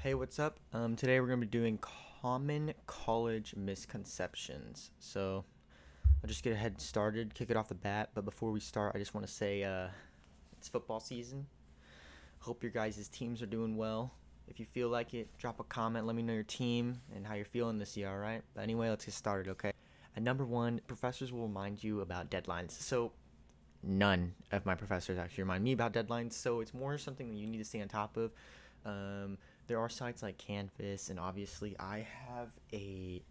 Hey, what's up? Today we're going to be doing common college misconceptions. So I'll just get ahead started, kick it off the bat. But before we start, I just want to say it's football season. Hope your guys' teams are doing well. If you feel like it, drop a comment. Let me know your team and how you're feeling this year, alright? But anyway, let's get started, okay? At number one, professors will remind you about deadlines. So none of my professors actually remind me about deadlines, so it's more something that you need to stay on top of. Um, there are sites like Canvas, and obviously I have a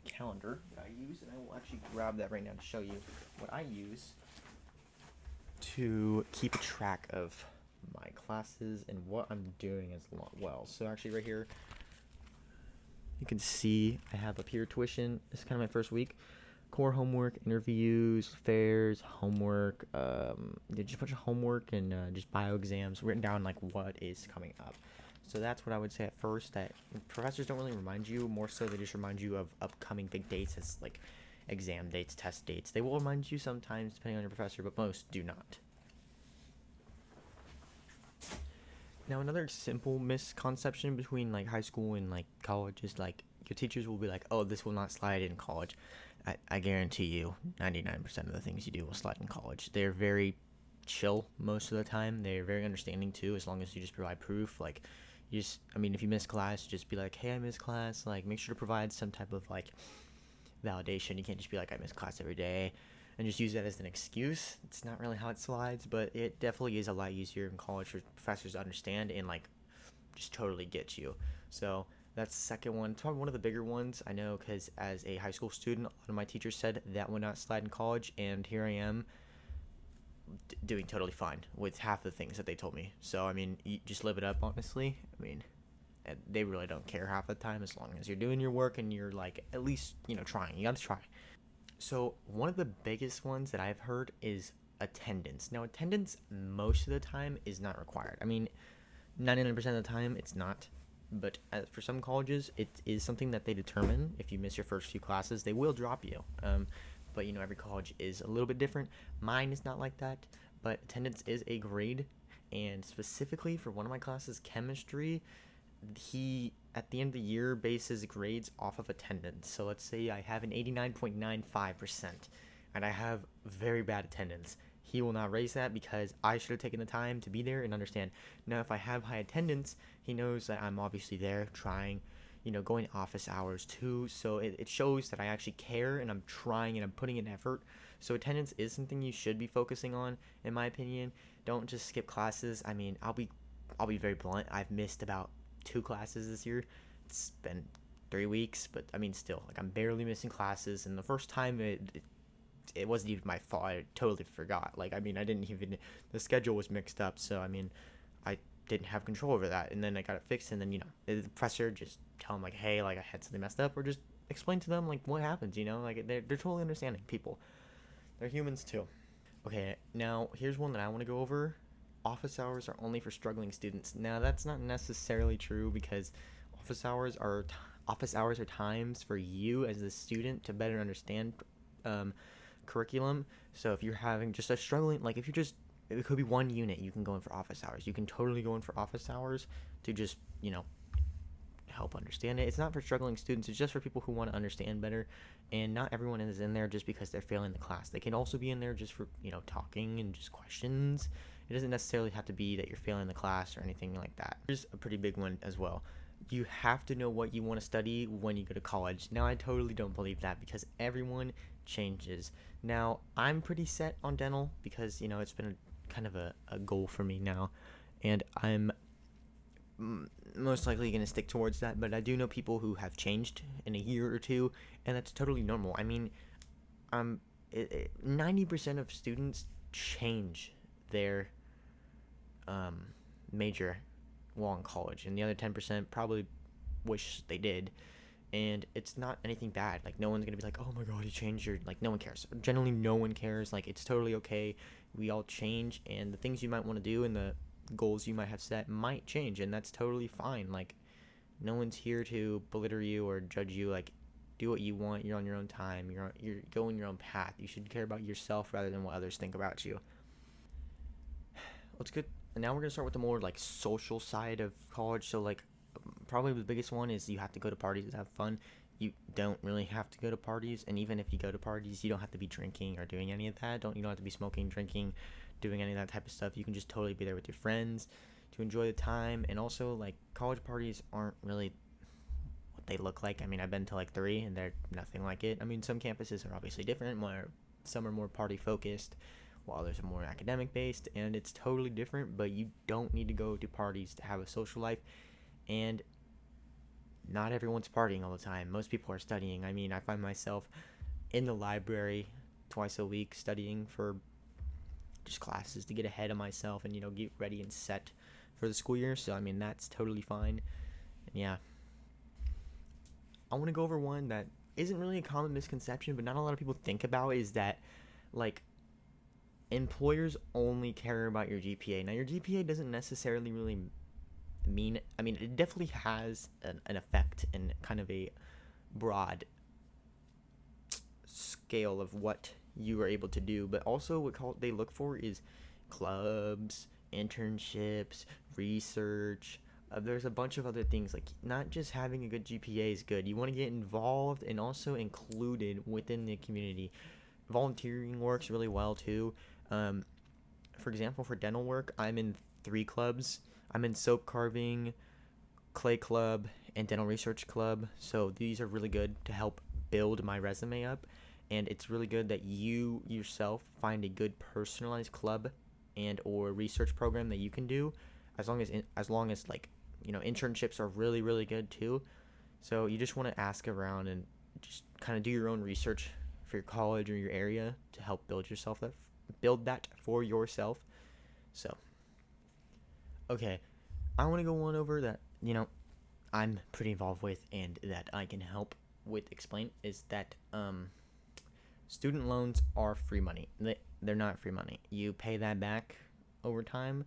calendar that I use, and I will actually grab that right now to show you what I use to keep a track of my classes and what I'm doing as well. So actually right here, you can see I have up here tuition. This is kind of my first week. Core homework, interviews, fairs, homework, just a bunch of homework and just bio exams written down like what is coming up. So that's what I would say at first. That professors don't really remind you. More so, they just remind you of upcoming big dates as like exam dates, test dates. They will remind you sometimes depending on your professor, but most do not. Now another simple misconception between like high school and like college is like your teachers will be like, "Oh, this will not slide in college." I guarantee you, 99% of the things you do will slide in college. They're very chill most of the time. They're very understanding too, as long as you just provide proof. Like, if you miss class, just be like, "Hey, I missed class." Like, make sure to provide some type of like validation. You can't just be like, "I miss class every day," and just use that as an excuse. It's not really how it slides, but it definitely is a lot easier in college for professors to understand and like just totally get you. So that's the second one. It's probably one of the bigger ones. I know because as a high school student, a lot of my teachers said that would not slide in college, and here I am doing totally fine with half the things that they told me. So you just live it up, honestly. They really don't care half the time as long as you're doing your work and you're like at least trying. You gotta try. So one of the biggest ones that I've heard is attendance. Now attendance most of the time is not required. 99% of the time it's not, but for some colleges it is something that they determine. If you miss your first few classes, they will drop you. But every college is a little bit different. Mine is not like that, but attendance is a grade, and specifically for one of my classes, chemistry, he at the end of the year bases grades off of attendance. So let's say I have an 89.95% and I have very bad attendance. He will not raise that because I should have taken the time to be there and understand. Now, if I have high attendance, he knows that I'm obviously there trying, going office hours too. So it shows that I actually care and I'm trying and I'm putting in effort. So attendance is something you should be focusing on, in my opinion. Don't just skip classes. I'll be very blunt. I've missed about two classes this year. It's been 3 weeks, but still, like, I'm barely missing classes. And the first time, it wasn't even my fault. I totally forgot. Like, I didn't even, the schedule was mixed up. So, I didn't have control over that. And then I got it fixed. And then, the professor just tell them, like, hey, like, I had something messed up, or just explain to them, like, what happens, like, they're totally understanding people. They're humans too. Okay, now here's one that I want to go over. Office hours are only for struggling students. Now that's not necessarily true because office hours are office hours are times for you as a student to better understand curriculum. So if you're having just a struggling, like if you're just, it could be one unit, you can go in for office hours. You can totally go in for office hours to just help understand it. It's not for struggling students. It's just for people who want to understand better. And not everyone is in there just because they're failing the class. They can also be in there just for talking and just questions. It doesn't necessarily have to be that you're failing the class or anything like that. Here's a pretty big one as well. You have to know what you want to study when you go to college. Now, I totally don't believe that because everyone changes. Now, I'm pretty set on dental because it's been kind of a goal for me now, and I'm most likely going to stick towards that. But I do know people who have changed in a year or two, and that's totally normal. 90% of students change their major while in college, and the other 10% probably wish they did. And it's not anything bad. Like, no one's gonna be like, "Oh my god, you changed your," like, no one cares. Generally, no one cares. Like, it's totally okay. We all change, and the things you might want to do and the goals you might have set might change, and that's totally fine. Like, no one's here to belittle you or judge you. Like, do what you want. You're on your own time. You're going your own path. You should care about yourself rather than what others think about you. Let's get And now we're gonna start with the more like social side of college. So like probably the biggest one is you have to go to parties to have fun. You don't really have to go to parties, and even if you go to parties, you don't have to be drinking or doing any of that. You don't have to be smoking, drinking, doing any of that type of stuff. You can just totally be there with your friends to enjoy the time. And also like college parties aren't really what they look like. I mean, I've been to like three, and they're nothing like it. I mean, some campuses are obviously different, where some are more party focused, while others are more academic based, and it's totally different. But you don't need to go to parties to have a social life, and not everyone's partying all the time. Most people are studying. I mean, I find myself in the library twice a week studying for just classes to get ahead of myself and get ready and set for the school year. So I mean, that's totally fine. And yeah, I want to go over one that isn't really a common misconception, but not a lot of people think about, is that like employers only care about your GPA. Now, your GPA doesn't necessarily really mean, I mean, it definitely has an effect and kind of a broad scale of what you are able to do, but also what they look for is clubs, internships, research. There's a bunch of other things, like not just having a good GPA is good. You want to get involved and also included within the community. Volunteering works really well too. Um, for example, for dental work, I'm in 3 clubs. I'm in soap carving, clay club, and dental research club. So these are really good to help build my resume up. And it's really good that you yourself find a good personalized club and or research program that you can do, as long as like internships are really really good too. So you just want to ask around and just kind of do your own research for your college or your area to help build that for yourself. So okay, I want to go on over that I'm pretty involved with and that I can help with explain, is that student loans are free money. They're not free money. You pay that back over time.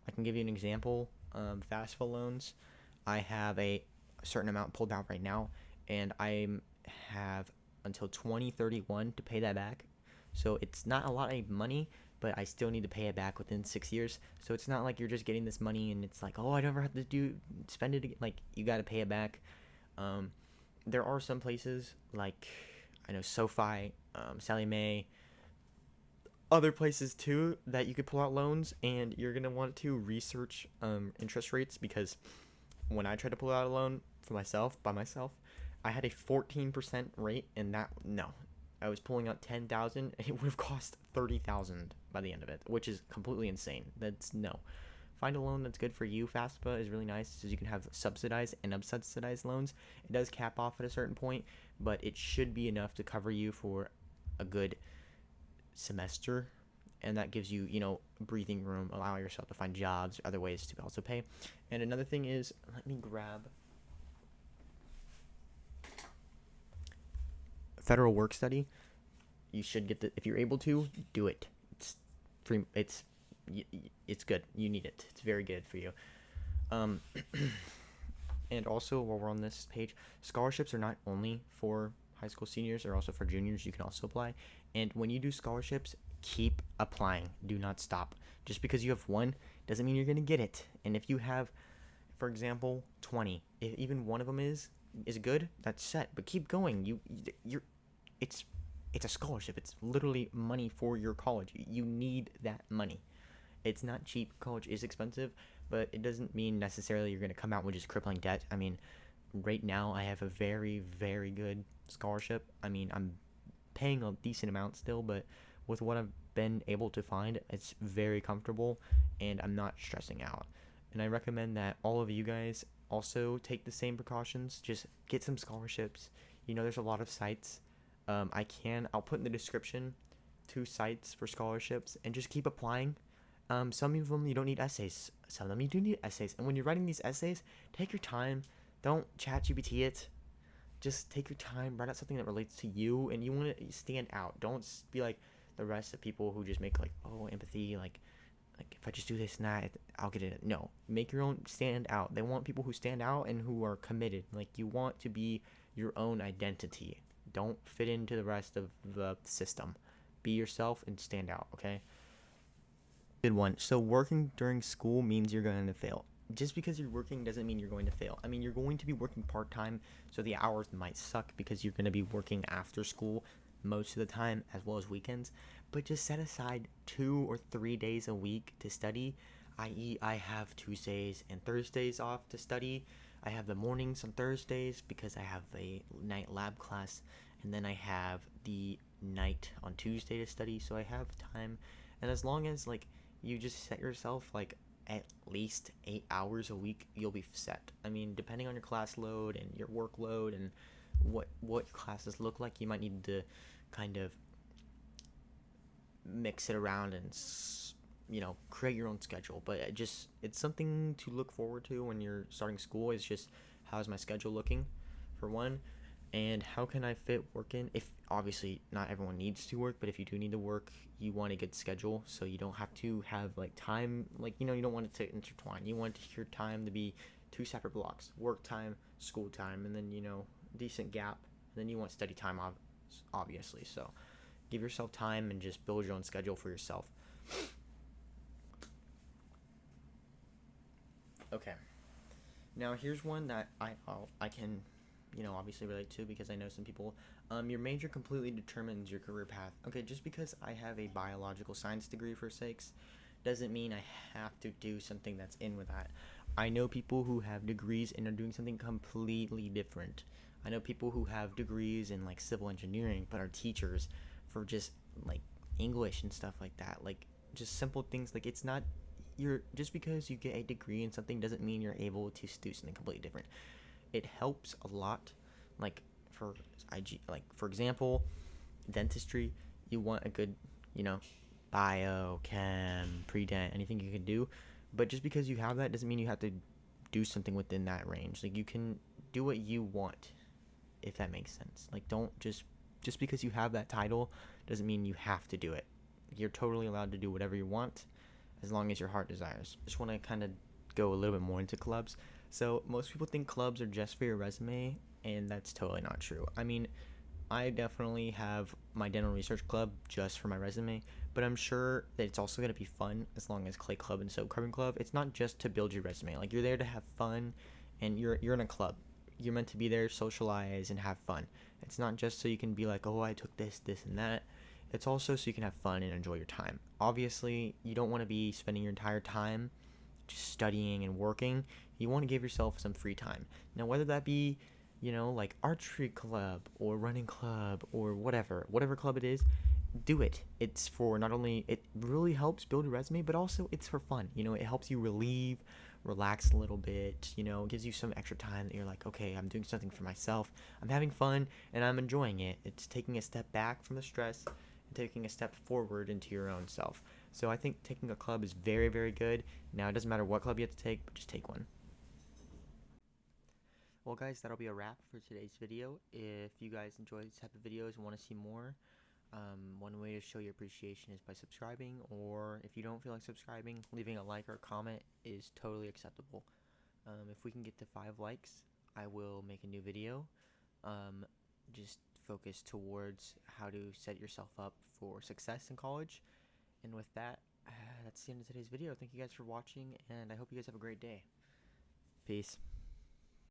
I can give you an example. FAFSA loans, I have a certain amount pulled out right now, and I have until 2031 to pay that back. So it's not a lot of money, but I still need to pay it back within 6 years. So it's not like you're just getting this money and it's like, oh, I never have to spend it again. Like, you got to pay it back. There are some places like, I know SoFi, Sally Mae, other places too that you could pull out loans, and you're gonna want to research interest rates, because when I tried to pull out a loan for myself by myself, I had a 14% rate, and I was pulling out 10,000, and it would have cost 30,000 by the end of it, which is completely insane. That's no. Find a loan that's good for you. FAFSA is really nice, so you can have subsidized and unsubsidized loans. It does cap off at a certain point, but it should be enough to cover you for a good semester, and that gives you breathing room, allow yourself to find jobs or other ways to also pay. And another thing is, let me grab federal work study. You should get if you're able to do it. It's free. It's good. You need it. It's very good for you. And also, while we're on this page, scholarships are not only for high school seniors, they're also for juniors. You can also apply. And when you do scholarships, keep applying. Do not stop. Just because you have one doesn't mean you're going to get it. And if you have, for example, 20, if even one of them is good, that's set. But keep going. It's a scholarship. It's literally money for your college. You need that money. It's not cheap. College is expensive, but it doesn't mean necessarily you're going to come out with just crippling debt. I mean, right now I have a very, very good scholarship. I mean, I'm paying a decent amount still, but with what I've been able to find, it's very comfortable, and I'm not stressing out. And I recommend that all of you guys also take the same precautions. Just get some scholarships. There's a lot of sites. I'll put in the description 2 sites for scholarships, and just keep applying. Some of them you don't need essays. Some of them you do need essays. And when you're writing these essays, take your time. Don't ChatGPT it. Just take your time. Write out something that relates to you, and you want to stand out. Don't be like the rest of people who just make empathy. Like if I just do this and that, I'll get it. No, make your own stand out. They want people who stand out and who are committed. Like, you want to be your own identity. Don't fit into the rest of the system. Be yourself and stand out. Okay. Good one. So working during school means you're going to fail. Just because you're working doesn't mean you're going to fail. I mean, you're going to be working part-time, so the hours might suck because you're going to be working after school most of the time as well as weekends. But just set aside 2 or 3 days a week to study, i.e., I have Tuesdays and Thursdays off to study. I have the mornings on Thursdays because I have a night lab class, and then I have the night on Tuesday to study, so I have time. And as long as like you just set yourself like at least 8 hours a week, you'll be set. I mean, depending on your class load and your workload and what classes look like, you might need to kind of mix it around and create your own schedule. But it's something to look forward to when you're starting school. Is just, how's my schedule looking, for one, and how can I fit work in? If obviously not everyone needs to work, but if you do need to work, you want a good schedule so you don't have to have like time, like you don't want it to intertwine. You want your time to be two separate blocks: work time, school time, and then decent gap, and then you want study time, obviously. So give yourself time and just build your own schedule for yourself. Okay, now here's one that I can obviously relate to, because I know some people. Your major completely determines your career path. Okay, just because I have a biological science degree, for sakes, doesn't mean I have to do something that's in with that. I know people who have degrees and are doing something completely different. I know people who have degrees in like civil engineering but are teachers for just like English and stuff like that. Like just simple things. Like it's not you're just because you get a degree in something doesn't mean you're able to do something completely different. It helps a lot. Like for for example, dentistry, you want a good, bio, chem, pre-dent, anything you can do. But just because you have that doesn't mean you have to do something within that range. Like you can do what you want, if that makes sense. Like don't just because you have that title doesn't mean you have to do it. You're totally allowed to do whatever you want as long as your heart desires. Just want to kind of go a little bit more into clubs. So most people think clubs are just for your resume, and that's totally not true. I mean, I definitely have my dental research club just for my resume, but I'm sure that it's also going to be fun as long as Clay Club and Soap Carving Club. It's not just to build your resume. Like you're there to have fun, and you're in a club. You're meant to be there, socialize, and have fun. It's not just so you can be like, oh, I took this, and that. It's also so you can have fun and enjoy your time. Obviously, you don't want to be spending your entire time just studying and working. You want to give yourself some free time. Now, whether that be, like archery club or running club or whatever club it is, do it. It's for not only, it really helps build a resume, but also it's for fun. It helps you relax a little bit, it gives you some extra time that you're like, okay, I'm doing something for myself. I'm having fun and I'm enjoying it. It's taking a step back from the stress and taking a step forward into your own self. So I think taking a club is very, very good. Now, it doesn't matter what club you have to take, but just take one. Well, guys, that'll be a wrap for today's video. If you guys enjoy these type of videos and want to see more, one way to show your appreciation is by subscribing, or if you don't feel like subscribing, leaving a like or comment is totally acceptable. If we can get to 5 likes, I will make a new video. Just focus towards how to set yourself up for success in college. And with that, that's the end of today's video. Thank you guys for watching, and I hope you guys have a great day. Peace.